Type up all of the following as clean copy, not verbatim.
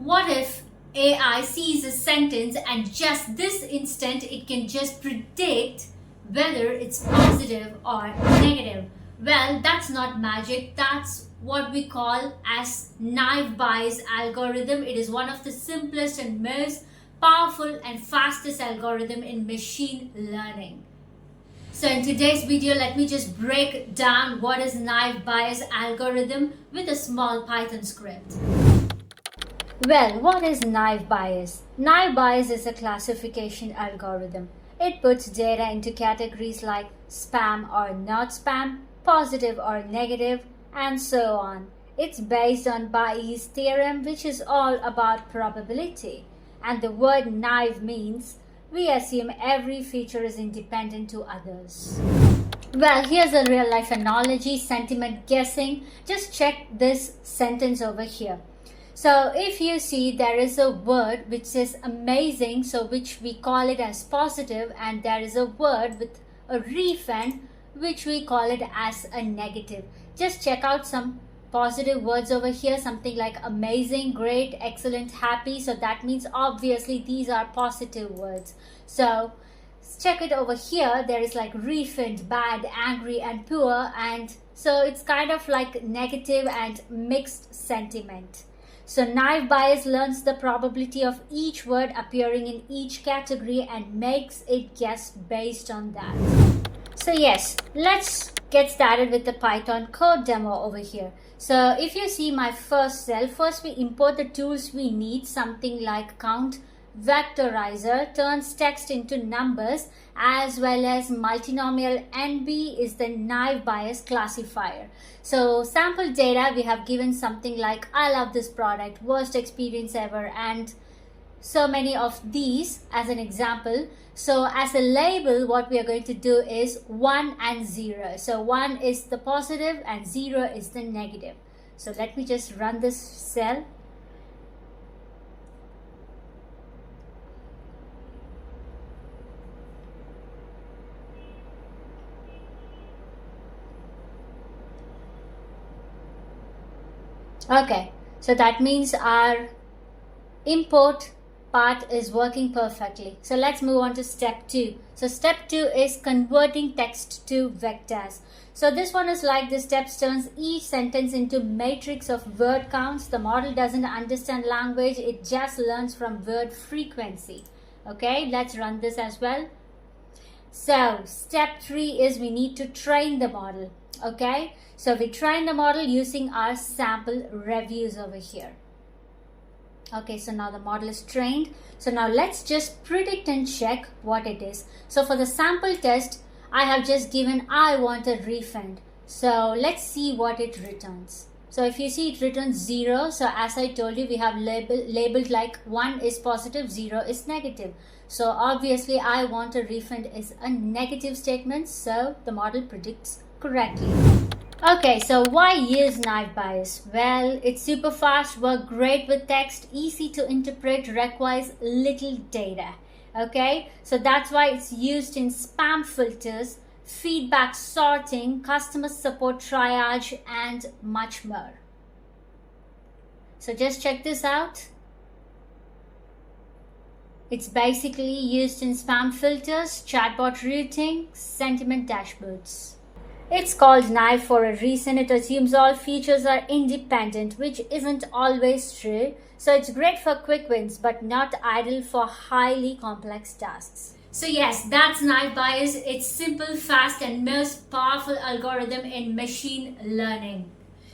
what if AI sees a sentence and just this instant it can just predict whether it's positive or negative? Well, that's not magic. That's what we call as naive Bayes algorithm. It is one of the simplest and most powerful and fastest algorithm in machine learning. So in today's video, let me just break down what is naive Bayes algorithm with a small Python script. Well, what is naive Bayes? Naive Bayes is a classification algorithm. It puts data into categories like spam or not spam, positive or negative, and so on. It's based on Bayes' theorem, which is all about probability. And the word naive means we assume every feature is independent to others. Well, here's a real life analogy, sentiment guessing. Just check this sentence over here. So if you see there is a word which says amazing, so which we call it as positive, and there is a word with a refund which we call it as a negative. Just check out some positive words over here, something like amazing, great, excellent, happy. So that means obviously these are positive words. So check it over here. There is like refund, bad, angry, and poor, and so it's kind of like negative and mixed sentiment. So naive Bayes learns the probability of each word appearing in each category and makes it guess based on that. So yes, let's get started with the Python code demo over here. So if you see my first cell, first we import the tools we need, something like count vectorizer, turns text into numbers, as well as multinomial NB is the naive Bayes classifier. So sample data, we have given something like I love this product, worst experience ever, and so many of these as an example. So as a label, what we are going to do is 1 and 0. So 1 is the positive and 0 is the negative. So let me just run this cell. Okay, so that means our import part is working perfectly. So let's move on to step 2. So step 2 is converting text to vectors. So this one is like the steps turns each sentence into matrix of word counts. The model doesn't understand language, it just learns from word frequency. Okay, let's run this as well. So step 3 is we need to train the model. Okay, so we train the model using our sample reviews over here. Okay, so now the model is trained. So now let's just predict and check what it is. So for the sample test, I have just given I want a refund. So let's see what it returns. So if you see, it returns 0. So as I told you, we have labeled like 1 is positive, 0 is negative. So obviously I want a refund is a negative statement. So the model predicts correctly. Okay, so why use naive Bayes? Well, it's super fast, work great with text, easy to interpret, requires little data. Okay, so that's why it's used in spam filters, feedback sorting, customer support triage, and much more. So just check this out. It's basically used in spam filters, chatbot routing, sentiment dashboards. It's called naive for a reason. It assumes all features are independent, which isn't always true. So it's great for quick wins, but not ideal for highly complex tasks. So yes, that's naive Bayes. It's simple, fast, and most powerful algorithm in machine learning.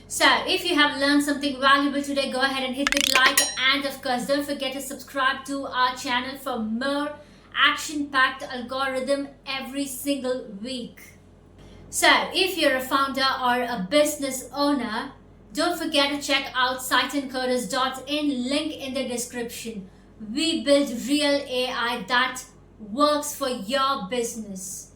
So if you have learned something valuable today, go ahead and hit the like, and of course don't forget to subscribe to our channel for more action-packed algorithm every single week. So if you're a founder or a business owner, don't forget to check out SiteEncoders.in, link in the description. We build real AI that works for your business.